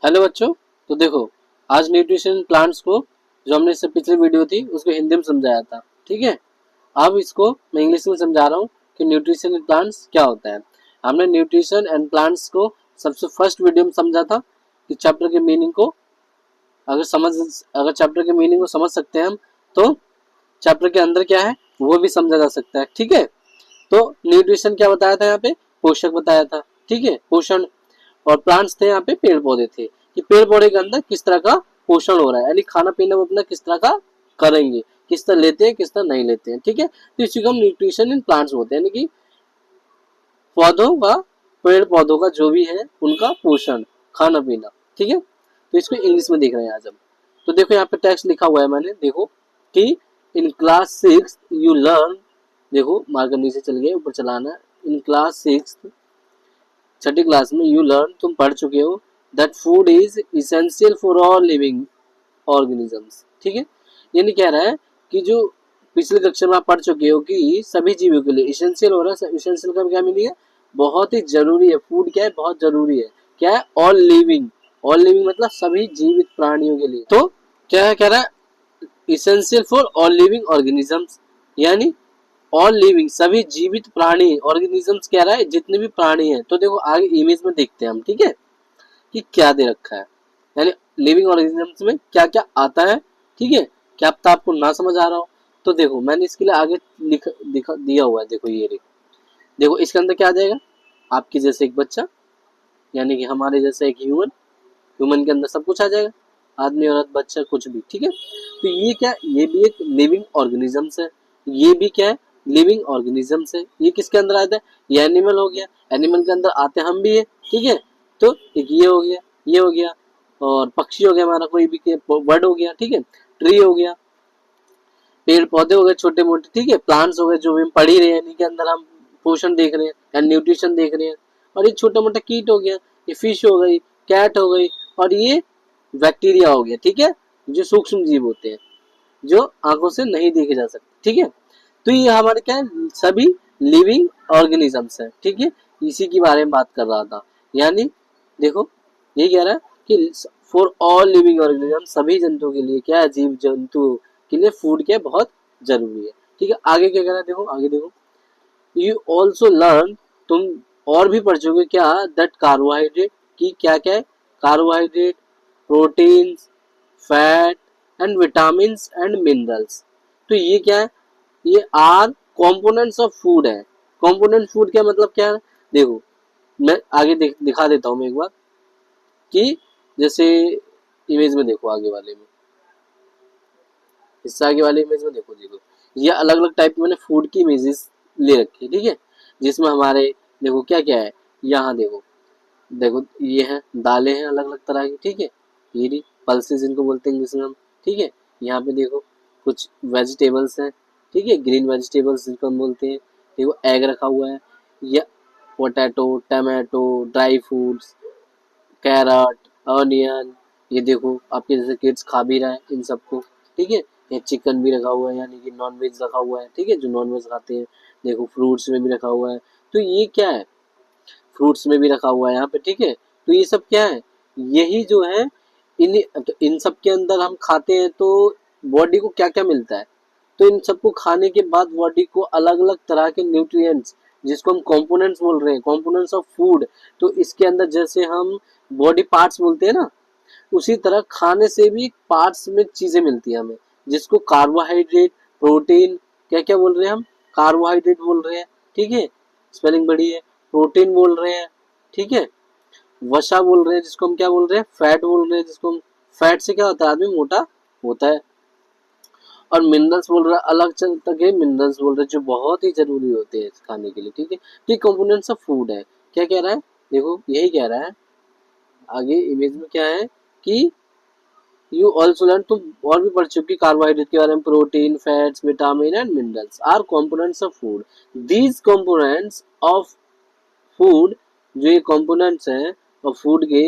Hello बच्चों। तो देखो, आज न्यूट्रिशन प्लांट्स को जो हमने इससे पिछली वीडियो थी उसको हिंदी में समझाया था। ठीक है, अब इसको मैं इंग्लिश में समझा रहा हूँ कि न्यूट्रिशन इन प्लांट्स क्या होता है। हमने न्यूट्रिशन एंड प्लांट्स को सबसे फर्स्ट वीडियो में समझा था कि चैप्टर के मीनिंग को अगर चैप्टर के मीनिंग को समझ सकते हैं हम, तो चैप्टर के अंदर क्या है वो भी समझा जा सकता है। ठीक है, तो न्यूट्रिशन क्या बताया था यहाँ पे, पोषक बताया था। ठीक है, पोषण। और प्लांट्स थे यहाँ पे, पेड़ पौधे थे कि पेड़ पौधे के अंदर किस तरह का पोषण हो रहा है, यानी खाना पीना वो अपना किस तरह का करेंगे, किस तरह लेते हैं, किस तरह नहीं लेते हैं। ठीक है, तो इसी को हम न्यूट्रिशन इन प्लांट्स बोलते हैं, यानी कि पौधों का, पेड़ पौधों का जो भी है उनका पोषण, खाना पीना। ठीक है, तो इसको इंग्लिश में देख रहे हैं आज हम। तो देखो यहाँ पे टेक्स्ट लिखा हुआ है मैंने, देखो कि इन क्लास 6 यू लर्न, देखो मार्कर नीचे चल गए, ऊपर चलाना है। इन क्लास 6, छठी क्लास में, यू लर्न, तुम पढ़ चुके हो, that food is essential for all living organisms. ठीक है, ये नहीं कह रहा है कि जो पिछले कक्षा में आप पढ़ चुके हो कि सभी जीवों के लिए इसेंशियल हो रहा है। इसेंशियल का क्या मीनिंग है, बहुत ही जरूरी है। फूड क्या है, बहुत जरूरी है। क्या है, ऑल लिविंग। ऑल लिविंग मतलब सभी जीवित प्राणियों के लिए। तो क्या है, कह रहा है essential for all living organisms, यानी ऑल लिविंग, सभी जीवित प्राणी, ऑर्गेनिजम्स कह रहा है जितने भी प्राणी हैं। तो देखो आगे इमेज में देखते हैं हम। ठीक है, कि क्या दे रखा है, यानी लिविंग ऑर्गेनिजम्स में क्या क्या आता है। ठीक है, क्या पता आपको ना समझ आ रहा हो, तो देखो मैंने इसके लिए आगे दिया हुआ है। देखो ये देखो इसके अंदर क्या आ जाएगा, आपके जैसे एक बच्चा, यानी कि हमारे जैसे एक ह्यूमन। ह्यूमन के अंदर सब कुछ आ जाएगा, आदमी, औरत, बच्चा, कुछ भी। ठीक है, तो ये क्या, ये भी एक लिविंग ऑर्गेनिजम्स है। ये भी क्या है, लिविंग ऑर्गेनिजम्स है। ये किसके अंदर आता है, ये एनिमल हो गया। एनिमल के अंदर आते हम भी है। ठीक है, तो एक ये हो गया, ये हो गया, और पक्षी हो गया हमारा, कोई भी बर्ड हो गया। ठीक है, ट्री हो गया, पेड़ पौधे हो गए छोटे मोटे। ठीक है, प्लांट्स हो गए जो भी हम पढ़ ही रहे हैं, इनके अंदर हम पोषण देख रहे हैं या न्यूट्रिशन देख रहे हैं। और ये छोटा मोटा कीट हो गया, ये फिश हो गई, कैट हो गई, और ये बैक्टीरिया हो गया। ठीक है, जो सूक्ष्म जीव होते हैं, जो आंखों से नहीं देखे जा सकते। ठीक है, तो ये हमारे क्या है, सभी लिविंग ऑर्गेनिजम्स है। ठीक है, इसी के बारे में बात कर रहा था। यानी देखो ये कह रहा है कि फॉर ऑल लिविंग ऑर्गेनिज्म, सभी जंतुओं के लिए क्या है, जीव जंतु के लिए फूड क्या बहुत जरूरी है। ठीक है, आगे क्या कह रहा है, देखो आगे देखो, यू ऑल्सो लर्न, तुम और भी पढ़ चुके क्या, दैट कार्बोहाइड्रेट, की क्या क्या है, carbohydrate, proteins, fat and vitamin and minerals. तो ये क्या है, ये आर कंपोनेंट्स ऑफ फूड है। कंपोनेंट फूड क्या मतलब क्या है, देखो मैं आगे दिखा देता हूँ मैं एक बार, कि जैसे इमेज में देखो, आगे वाले में, इससे आगे वाले इमेज में देखो, देखो ये अलग अलग टाइप की मैंने फूड की इमेजेस ले रखी है। ठीक है, जिसमें हमारे देखो क्या क्या है, यहाँ देखो, देखो ये है दालें हैं अलग अलग तरह की। ठीक है, ये पल्सेस इनको बोलते हैं इंग्लिश में हम। ठीक है, यहाँ पे देखो कुछ वेजिटेबल्स हैं। ठीक है, ग्रीन वेजिटेबल्स जिनको हम बोलते हैं। देखो एग रखा हुआ है, या potato, tomato, dry fruits, carrot, onion, ये देखो आपके जैसे किड्स खा भी रहा है इन सबको। ठीक है, ये चिकन भी रखा हुआ है, यानी कि नॉन वेज रखा हुआ है। ठीक है, जो नॉन वेज खाते हैं, देखो फ्रूट्स में भी रखा हुआ है। तो ये क्या है, फ्रूट्स में भी रखा हुआ है यहाँ पे। ठीक है, तो ये सब क्या है, यही जो है, इन सब के अंदर हम खाते हैं तो बॉडी को क्या क्या मिलता है, तो इन सबको खाने के बाद बॉडी को अलग अलग तरह के न्यूट्रिएंट्स, जिसको हम कंपोनेंट्स बोल रहे हैं, कंपोनेंट्स ऑफ फूड, तो इसके अंदर जैसे हम बॉडी पार्ट्स बोलते हैं ना, उसी तरह खाने से भी पार्ट्स में चीजें मिलती हैं हमें, जिसको कार्बोहाइड्रेट, प्रोटीन, क्या क्या बोल रहे हैं हम, कार्बोहाइड्रेट बोल रहे हैं। ठीक है, स्पेलिंग बड़ी है, प्रोटीन बोल रहे हैं। ठीक है, वसा बोल रहे हैं, जिसको हम क्या बोल रहे हैं, फैट बोल रहे हैं, जिसको हम, फैट से क्या होता है, आदमी मोटा होता है। और मिनरल्स बोल रहा है, अलग तक है मिनरल्स बोल रहे हैं, जो बहुत ही जरूरी होते हैं खाने के लिए। ठीक है, ये कंपोनेंट्स ऑफ फूड है। क्या कह रहा है, देखो यही कह रहा है आगे इमेज में क्या है, कि यू ऑल्सो लर्न, तुम और भी पढ़ चुकी कार्बोहाइड्रेट के बारे में, protein, fats, vitamin and minerals are components of food. These components of food, जो ये कंपोनेंट्स हैं और फूड के,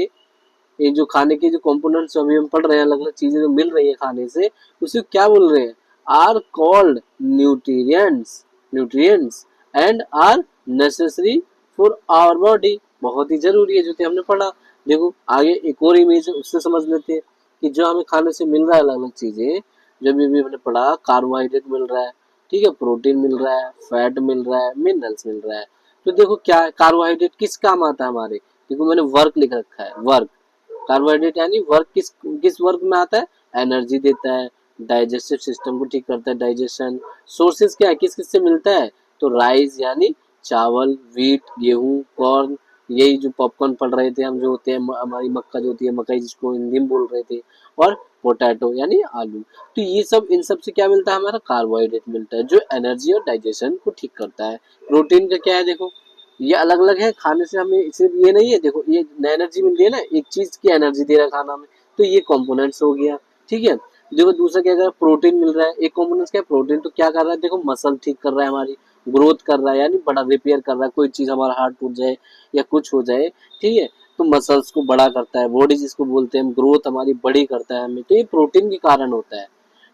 ये जो खाने के जो कंपोनेंट्स अभी हम पढ़ रहे हैं, अलग अलग चीजें जो मिल रही है खाने से, उसे क्या बोल रहे हैं, are called nutrients, nutrients and are necessary for our body, बहुत ही जरूरी है, जो हमने पढ़ा। देखो आगे एक और इमेज है, उससे समझ लेते हैं कि जो हमें खाने से मिल रहा है अलग अलग चीजें, जो भी हमने पढ़ा, कार्बोहाइड्रेट मिल रहा है, ठीक है, प्रोटीन मिल रहा है, फैट मिल रहा है, मिनरल्स मिल रहा है। तो देखो क्या है, कार्बोहाइड्रेट किस काम आता है हमारे, देखो मैंने वर्क लिख रखा है, वर्क, कार्बोहाइड्रेट यानी वर्क किस किस वर्क में आता है, एनर्जी देता है, डाइजेस्टिव सिस्टम को ठीक करता है, डाइजेशन। सोर्सेज क्या है, किस किस से मिलता है, तो राइस यानी चावल, व्हीट, गेहूं, कॉर्न, यही जो पॉपकॉर्न पढ़ रहे थे हम, जो होते हैं हमारी मक्का जो होती है, मकई जिसको हिंदी में बोल रहे थे, और पोटैटो यानी आलू। तो ये सब, इन सब से क्या मिलता है, हमारा कार्बोहाइड्रेट मिलता है जो एनर्जी और डाइजेशन को ठीक करता है। प्रोटीन का क्या है, देखो ये अलग अलग है, खाने से हमें सिर्फ ये नहीं है, देखो ये एनर्जी मिल रही है ना, एक चीज की एनर्जी दे रहा है खाना में, तो ये कंपोनेंट्स हो गया, ठीक है। देखो दूसरा क्या कर रहा है, प्रोटीन मिल रहा है, एक कंपोनेंट्स क्या है, प्रोटीन तो क्या कर रहा है, देखो मसल ठीक कर रहा है, हमारी ग्रोथ कर रहा है, यानी बड़ा रिपेयर कर रहा है, कोई चीज हमारा हार्ट टूट जाए या कुछ हो जाए, ठीक है, तो मसल्स को बड़ा करता है, बॉडी जिसको बोलते हैं, ग्रोथ हमारी बड़ी करता है हमें, तो ये प्रोटीन के कारण होता है।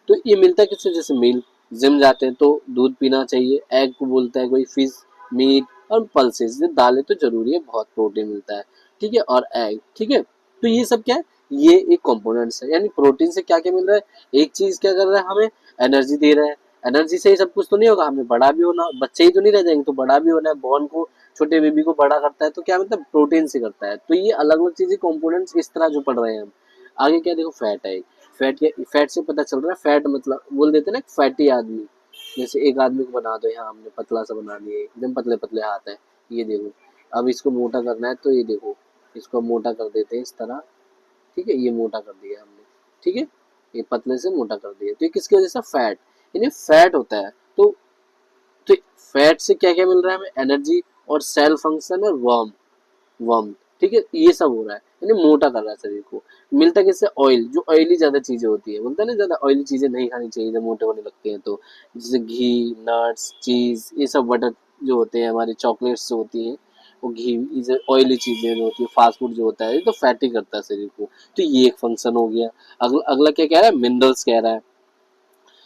तो ये मिलता है किससे, जैसे मिल्क, जिम जाते हैं तो दूध पीना चाहिए, एग को बोलता है कोई, फिश, मीट, और पल्सेस, ये दालें तो जरूरी है, बहुत प्रोटीन मिलता है, ठीक है, और एग, ठीक है। तो ये सब क्या है, ये एक कंपोनेंट्स है, यानी प्रोटीन से क्या क्या मिल रहा है, एक चीज क्या कर रहा है, हमें एनर्जी दे रहा है, एनर्जी से ही सब कुछ तो नहीं होगा, हमें बड़ा भी होना, बच्चे ही तो नहीं रह जाएंगे, तो बड़ा भी होना है, बॉर्न को, छोटे बेबी को बड़ा करता है, तो क्या मतलब प्रोटीन से करता है। तो ये अलग अलग चीजें कंपोनेंट्स इस तरह जो पढ़ रहे हैं हम। आगे क्या देखो, फैट है, फैट के, फैट से पता चल रहा है, फैट मतलब बोल देते हैं ना फैटी आदमी, जैसे एक आदमी को बना दो, यहाँ हमने पतला सा बना दिया, एकदम पतले पतले हाथ है, ये देखो, अब इसको मोटा करना है, तो ये देखो, इसको मोटा कर देते हैं इस तरह, ठीक है, ये मोटा कर दिया हमने, ठीक है, ये पतले से मोटा कर दिया, तो ये किसकी वजह से, फैट, यानी फैट होता है। तो फैट से क्या क्या मिल रहा है हमें, एनर्जी और सेल फंक्शन और वर्म, वर्म, ठीक है, ये सब हो रहा है, यानी मोटा कर रहा है शरीर को। मिलता किससे, ऑयल, जो ऑयली ज्यादा चीजें होती है, बोलते हैं ना ज्यादा ऑयली चीजें नहीं खानी चाहिए जब मोटे होने लगते हैं, तो जैसे घी, नट्स, चीज, ये सब, बटर जो होते हैं, हमारे चॉकलेट्स जो होती हैं, वो घी, ये ऑयली चीजें जो होती है, फास्ट फूड जो होता है, ये तो फैटी करता है शरीर को। तो ये एक फंक्शन हो गया। अगला क्या कह रहा है, मिनरल्स कह रहा है।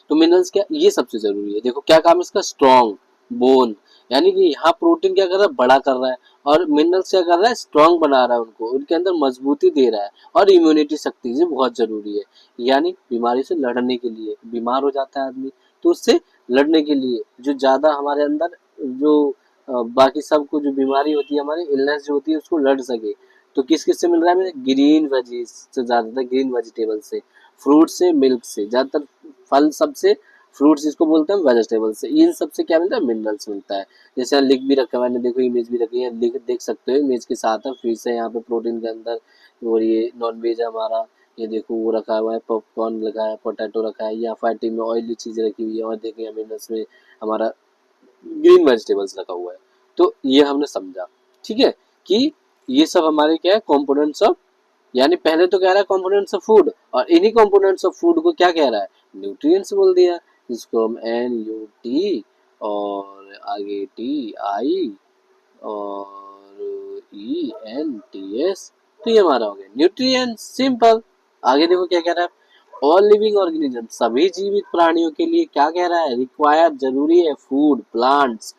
तो मिनरल्स क्या, ये सबसे जरूरी है, देखो क्या काम है इसका, स्ट्रॉन्ग बोन, यानी कि यहाँ प्रोटीन क्या कर रहा है, बड़ा कर रहा है, और मिनरल्स क्या कर रहा है, स्ट्रॉन्ग बना रहा है उनको, उनके अंदर मजबूती दे रहा है, और इम्यूनिटी शक्ति से बहुत जरूरी है, यानी बीमारी से लड़ने के लिए, बीमार हो जाता है आदमी, तो उससे लड़ने के लिए, जो ज्यादा हमारे अंदर जो बाकी सबको जो बीमारी होती है, हमारी इलनेस जो होती है, उसको लड़ सके, तो किस किस से मिल रहा है हमें, ग्रीन वेजीज से, ज्यादातर ग्रीन वेजिटेबल से, फ्रूट से, मिल्क से, ज्यादातर फल सबसे, फ्रूट्स जिसको बोलते हैं वेजिटेबल से, इन सबसे क्या मिलता है, मिनरल्स मिलता है। जैसे यहाँ लिख भी रखा है मैंने, देखो इमेज भी रखी है, लिख देख सकते हो, इमेज के साथ है, फिर से यहाँ पे प्रोटीन के अंदर, और ये नॉन वेज है हमारा, ये देखो वो रखा हुआ है, पॉपकॉर्न रखा है, पोटैटो रखा है, यहाँ फैटी में ऑयली चीजें रखी हुई है, और देखिए मिनरल्स में हमारा ग्रीन वेजिटेबल्स रखा हुआ है। तो ये हमने समझा, ठीक है, कि ये सब हमारे क्या है, कंपोनेंट्स ऑफ, यानी पहले तो कह रहा है कंपोनेंट्स ऑफ फूड, और इन्हीं कंपोनेंट्स ऑफ फूड को क्या कह रहा है, न्यूट्रिएंट्स बोल दिया, जिसको हम NUT, और आगे TI, और ENTS, तो ये हमारा हो गया न्यूट्रिएंट्स, सिंपल। आगे देखो क्या कह रहा है, ऑल लिविंग ऑर्गेनिज्म, सभी जीवित प्राणियों के लिए क्या कह रहा है, रिक्वायर, जरूरी है, फूड प्लांट्स,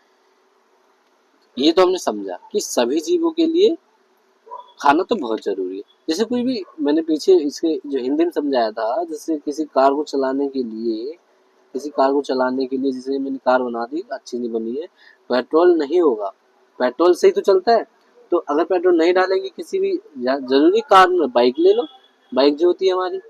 ये तो हमने समझा कि सभी जीवों के लिए खाना तो बहुत जरूरी है। जैसे कोई भी, मैंने पीछे इसके जो हिंदी में समझाया था, जैसे किसी कार को चलाने के लिए, किसी कार को चलाने के लिए, जैसे मैंने कार बना दी, अच्छी नहीं बनी है, पेट्रोल नहीं होगा, पेट्रोल से ही तो चलता है, तो अगर पेट्रोल नहीं डालेंगे किसी भी जरूरी कार में, बाइक ले लो, बाइक जो होती है हमारी,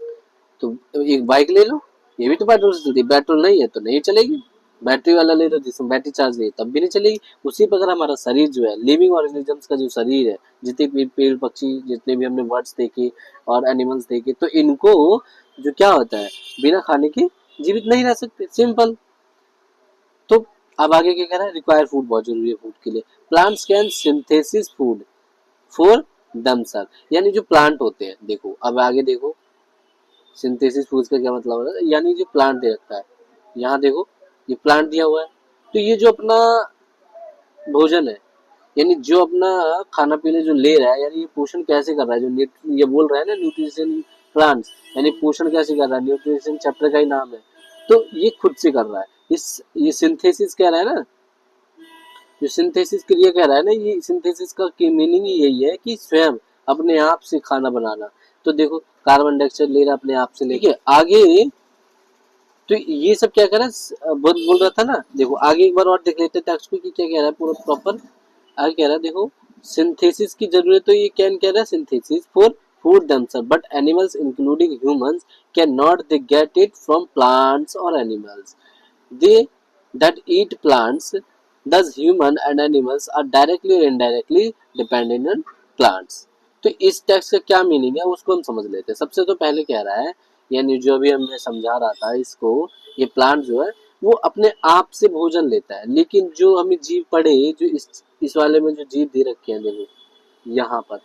तो एक बाइक ले लो, ये भी तो पेट्रोल से चलती है, पेट्रोल नहीं है तो नहीं चलेगी। बैटरी वाला ले लो जिसमें बैटरी चार्ज नहीं, तब भी नहीं चलेगी। उसी प्रकार हमारा शरीर जो है, लिविंग ऑर्गेनिजम्स का जो शरीर है, जितने भी पेड़ पक्षी, जितने भी हमने बर्ड्स देखे और एनिमल्स देखे, तो इनको जो क्या होता है, बिना खाने के जीवित नहीं रह सकते, सिंपल। तो अब आगे क्या कह रहा है, रिक्वायर फूड बहुत जरूरी है फूड के लिए, plants can synthesis food for themself, यानी जो प्लांट होते हैं, देखो अब आगे देखो, सिंथेसिस फूड्स का क्या मतलब है, यानी जो प्लांट दे रखा है, यहाँ देखो ये प्लांट दिया हुआ है, तो ये जो अपना भोजन है, यानी जो अपना खाना पीने जो ले रहा है, यानी ये पोषण कैसे कर रहा है, जो ये बोल रहा है ना न्यूट्रिशन प्लांट्स, यानी पोषण कैसे कर रहा है, न्यूट्रिशन चैप्टर का ही नाम है, तो ये खुद से कर रहा है, इस ये सिंथेसिस कह रहा है ना, जो सिंथेसिस क्रिया कह रहा है ना, ये सिंथेसिस का मीनिंग ही यही है कि स्वयं अपने आप से खाना बनाना। तो देखो कार्बन डाइऑक्साइड ले रहा अपने आप से लेके आगे। तो ये सब क्या कर रहा है, बोल रहा था ना। देखो आगे एक बार और देख लेते हैं टेक्स्ट को कि क्या कह रहा है पूरा प्रॉपर। आगे कह रहा है देखो, सिंथेसिस की जरूरत, तो ये क्या कह रहा है, synthesis for food themselves but animals including humans can not they get it from plants और animals they that eat plants. Thus human and animals are directly or indirectly dependent on plants. तो इस text का क्या meaning है उसको हम समझ लेते हैं। सबसे तो पहले कह रहा है, यानी जो भी हमने समझा रहा था इसको, ये प्लांट जो है वो अपने आप से भोजन लेता है, लेकिन जो हमें जीव पढ़े, जो इस वाले में जो जीव दे रखे हैं, देखो यहाँ पर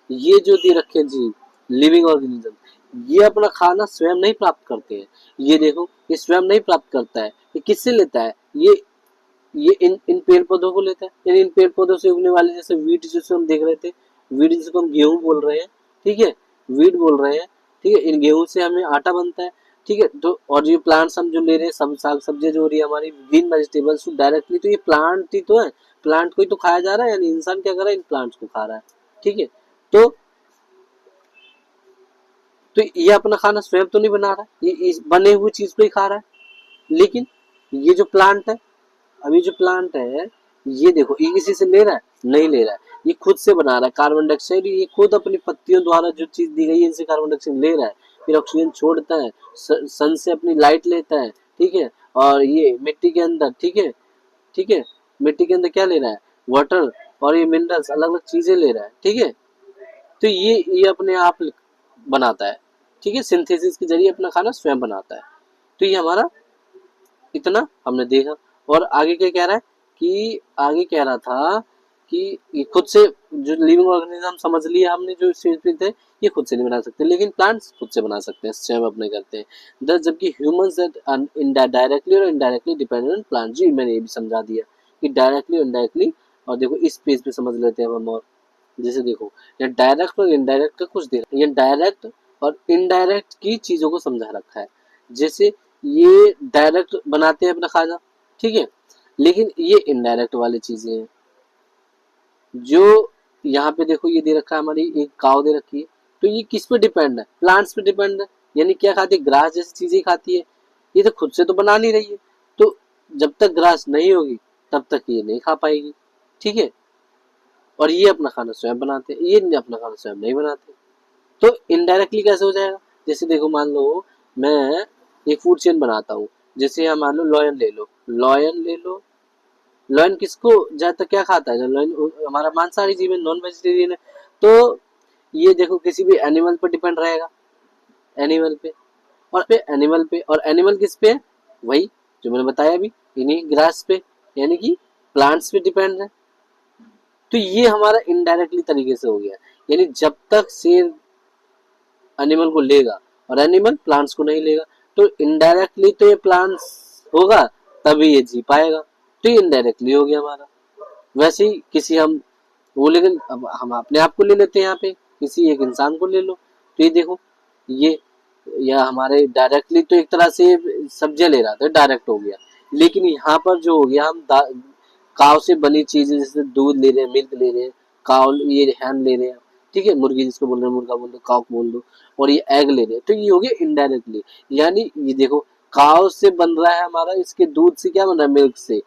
ये जो दे रखे हैं जीव, लिविंग ऑर्गेनिज्म, ये अपना खाना स्वयं नहीं प्राप्त करते हैं। ये देखो ये स्वयं नहीं प्राप्त करता है, ये किससे लेता है, ये इन पेड़ पौधों को लेता है। यानी इन पेड़ पौधों से उगने वाले, जैसे वीट जिसे हम देख रहे थे, वीट जिसको हम गेहूं बोल रहे हैं, ठीक है, वीट बोल रहे हैं, ठीक है। इन गेहूं से हमें आटा बनता है, ठीक है। तो और ये प्लांट्स हम जो ले रहे हैं, सब साग सब्जियां जो हो रही है हमारी, ग्रीन वेजिटेबल्स, डायरेक्टली तो ये प्लांट ही तो है, प्लांट को ही तो खाया जा रहा है। यानी इंसान क्या कर रहा है, इन प्लांट्स को खा रहा है, ठीक है। तो तो ये अपना खाना स्वयं तो नहीं बना रहा, ये इस बने हुए चीज को ही खा रहा है। लेकिन ये जो प्लांट है, अभी जो प्लांट है, ये देखो ये किसी से ले रहा है, नहीं ले रहा है, ये खुद से बना रहा है कार्बन डाइऑक्साइड। ये खुद अपनी पत्तियों द्वारा जो चीज दी गई है इनसे कार्बन डाइऑक्साइड ले रहा है, फिर ऑक्सीजन छोड़ता है, सन से अपनी लाइट लेता है, ठीक है। और ये मिट्टी के अंदर, ठीक है, ठीक है, मिट्टी के अंदर क्या ले रहा है, वाटर और ये मिनरल्स, अलग अलग चीजें ले रहा है, ठीक है। तो ये अपने आप बनाता है, ठीक है, सिंथेसिस के जरिए अपना खाना स्वयं बनाता है। तो ये हमारा इतना हमने देखा। और आगे क्या कह रहा है, कि आगे कह रहा था कि ये खुद से, जो लिविंग ऑर्गेनिज्म समझ लिया हमने, जो स्टेज पे थे, ये खुद से नहीं बना सकते, लेकिन प्लांट्स खुद से बना सकते हैं, स्वयं अपने करते हैं। दस जबकि ह्यूमंस डायरेक्टली और इनडायरेक्टली डिपेंडेंट ऑन प्लांट। जी मैंने ये भी समझा दिया कि डायरेक्टली और इनडायरेक्टली। और देखो इस पेज पे समझ लेते हैं हम और, जैसे देखो ये डायरेक्ट और इनडायरेक्ट का कुछ दे रहा है, ये डायरेक्ट और इनडायरेक्ट की चीजों को समझा रखा है। जैसे ये डायरेक्ट बनाते हैं अपना खाना, ठीक है, लेकिन ये इनडायरेक्ट वाली चीजें हैं। जो यहाँ पे देखो ये दे रखा है, हमारी एक काव दे रखी है, तो ये किस पे डिपेंड है, प्लांट्स पे डिपेंड है। यानी क्या खाती है, ग्रास जैसी चीजें खाती है। ये तो खुद से तो बना नहीं रही है, तो जब तक ग्रास नहीं होगी तब तक ये नहीं खा पाएगी, ठीक है। और ये अपना खाना स्वयं बनाते हैं, ये अपना खाना स्वयं नहीं बनाते। तो इनडायरेक्टली कैसे हो जाएगा, जैसे देखो मान लो मैं एक फूड चेन बनाता हूँ। जैसे यहाँ मान लो लॉयन ले लो, लॉयन ले लो, लॉयन किसको ज्यादातर क्या खाता है, लॉयन हमारा मांसाहारी जीव है, नॉन वेजिटेरियन है। तो ये देखो किसी भी एनिमल पर डिपेंड रहेगा, एनिमल पे, और पे एनिमल पे, और एनिमल किस पे है, वही जो मैंने बताया अभी, इन्हीं ग्रास पे, यानी कि प्लांट्स पे डिपेंड है। तो ये हमारा इनडायरेक्टली तरीके से हो गया। यानी जब तक शेर एनिमल को लेगा और एनिमल प्लांट्स को नहीं लेगा, तो इनडायरेक्टली तो ये प्लांट्स होगा तभी ये जी पाएगा, तो ये इनडायरेक्टली हो गया हमारा। वैसे ही किसी हम वो, लेकिन अब हम अपने आप को ले लेते हैं, यहाँ पे किसी एक इंसान को ले लो, तो ये देखो ये, या हमारे डायरेक्टली तो एक तरह से सब्जियां ले रहा था, डायरेक्ट हो गया। लेकिन यहाँ पर जो हो गया, हम काव से बनी चीजें, जैसे दूध ले रहे हैं, मिल्क ले रहे हैं, काव ये हैन ले रहे हैं, ठीक है, मुर्गी जिसको बोल रहे हैं, मुर्गा बोल दो, काव बोल दो, और ये एग ले रहे हैं, तो ये हो गया इनडायरेक्टली। यानी ये देखो काव से बन रहा है हमारा, इसके दूध से क्या बन रहा है, मिल्क से,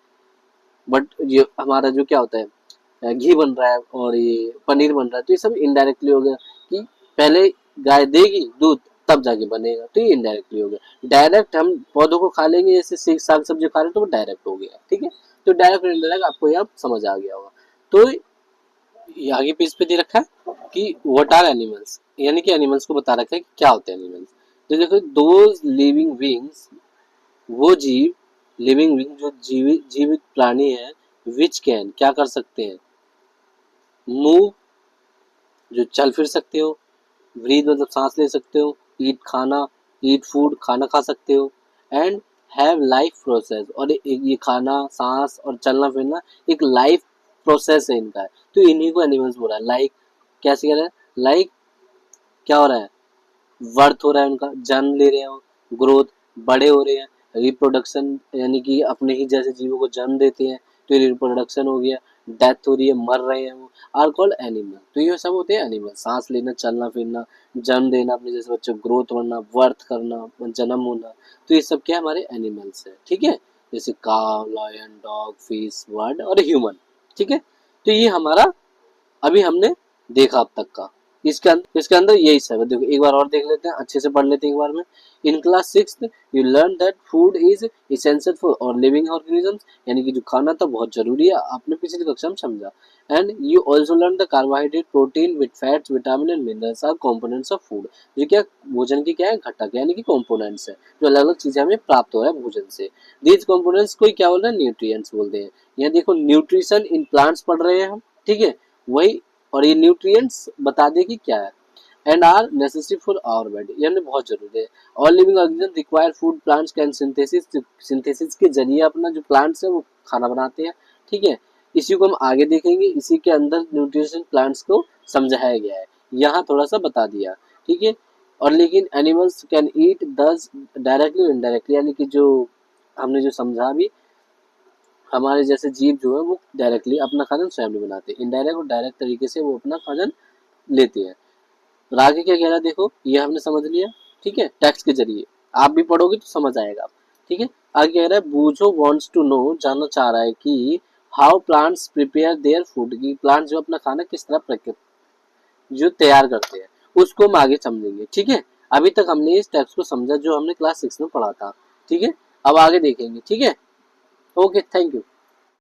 बट ये हमारा जो क्या होता है, घी बन रहा है और ये पनीर बन रहा है, तो ये सब इनडायरेक्टली हो गया कि पहले गाय देगी दूध तब जाके बनेगा, तो ये इनडायरेक्टली हो गया। डायरेक्ट हम पौधों को खा लेंगे, जैसे साग सब्जी खा रहे हैं, तो वो डायरेक्ट हो गया, ठीक है। तो डायरेक्ट और इनडायरेक्ट आपको यहाँ समझ आ गया होगा। तो ये आगे पेज पे दे रखा है कि व्हाट आर एनिमल्स, यानी कि एनिमल्स को बता रखा है कि क्या होते हैं एनिमल्स। तो देखो दोज लिविंग बीइंग्स, वो जीव, लिविंग बीइंग जो जीवित प्राणी है, विच कैन क्या कर सकते हैं, मूव जो चल फिर सकते हो, ब्रीथ मतलब सांस ले सकते हो, ईट खाना, ईट फूड खाना खा सकते हो, एंड हैव लाइफ प्रोसेस, और ये खाना सांस और चलना फिरना एक लाइफ प्रोसेस है इनका है। तो इन्हीं को एनिमल्स बोल रहा है। लाइक कैसे कह रहा है, लाइक क्या हो रहा है, वर्थ हो रहा है उनका, जन्म ले रहे हैं, ग्रोथ बड़े हो रहे हैं, रिप्रोडक्शन यानी कि अपने ही जैसे जीवों को जन्म देते हैं, तो रिप्रोडक्शन हो गया, डेथ हो रही है, मर रहे हैं वो, आर कॉल्ड एनिमल। तो ये सब होते हैं एनिमल, सांस लेना, चलना फिरना, जन्म देना अपने जैसे बच्चों, ग्रोथ बनना, वर्थ करना, जन्म होना, तो ये सब क्या हमारे एनिमल्स है, ठीक है। जैसे काव, लायन, डॉग, फिश, बर्ड और ह्यूमन, ठीक है। तो ये हमारा अभी हमने देखा अब तक का। इसके अंदर यही सब है। देखो एक बार और देख लेते हैं, अच्छे से पढ़ लेते हैं एक बार में। In class 6th you learn that food is essential for और लिविंग ऑर्गेनिजम्स, यानी कि जो खाना था बहुत जरूरी है, आपने पिछली कक्षा में समझा। And you also learn the carbohydrate, protein with fats, vitamin and minerals are components of food. जो क्या भोजन के क्या है, घटक यानी कि कंपोनेंट्स है, जो अलग अलग चीजें हमें प्राप्त हो रहा है भोजन से। दीज कंपोनेंट्स को क्या बोल रहे हैं, न्यूट्रिएंट्स बोलते हैं। यहाँ देखो न्यूट्रिशन इन प्लांट्स पढ़ रहे हैं हम, ठीक है, वही। और ये न्यूट्रिएंट्स बता दे कि क्या है। And are necessary for our body, यानी बहुत जरूरी है। All living organism require food, plants can synthesis, synthesis के जरिए अपना जो प्लांट्स है वो खाना बनाते हैं, ठीक है। इसी को हम आगे देखेंगे, इसी के अंदर न्यूट्रिशन प्लांट्स को समझाया गया है, यहाँ थोड़ा सा बता दिया, ठीक है। और लेकिन एनिमल्स कैन ईट दस डायरेक्टली इनडायरेक्टली, यानी कि जो हमने जो समझा भी, हमारे जैसे जीव जो है वो डायरेक्टली अपना खाना स्वयं नहीं बनाते, इनडायरेक्ट और डायरेक्ट तरीके से वो अपना खाना लेते हैं। और आगे क्या कह रहा है देखो, ये हमने समझ लिया, ठीक है, टेक्स्ट के जरिए। आप भी पढ़ोगे तो समझ आएगा, ठीक है। आगे कह रहा है बूझो वांट्स टू नो, जानना चाह रहा है कि how plants prepare their food, की प्लांट जो अपना खाना किस तरह जो तैयार करते हैं, उसको हम आगे समझेंगे, ठीक है। अभी तक हमने इस टेक्स्ट को समझा जो हमने क्लास 6 में पढ़ा था, ठीक है। अब आगे देखेंगे, ठीक है। Okay, thank you.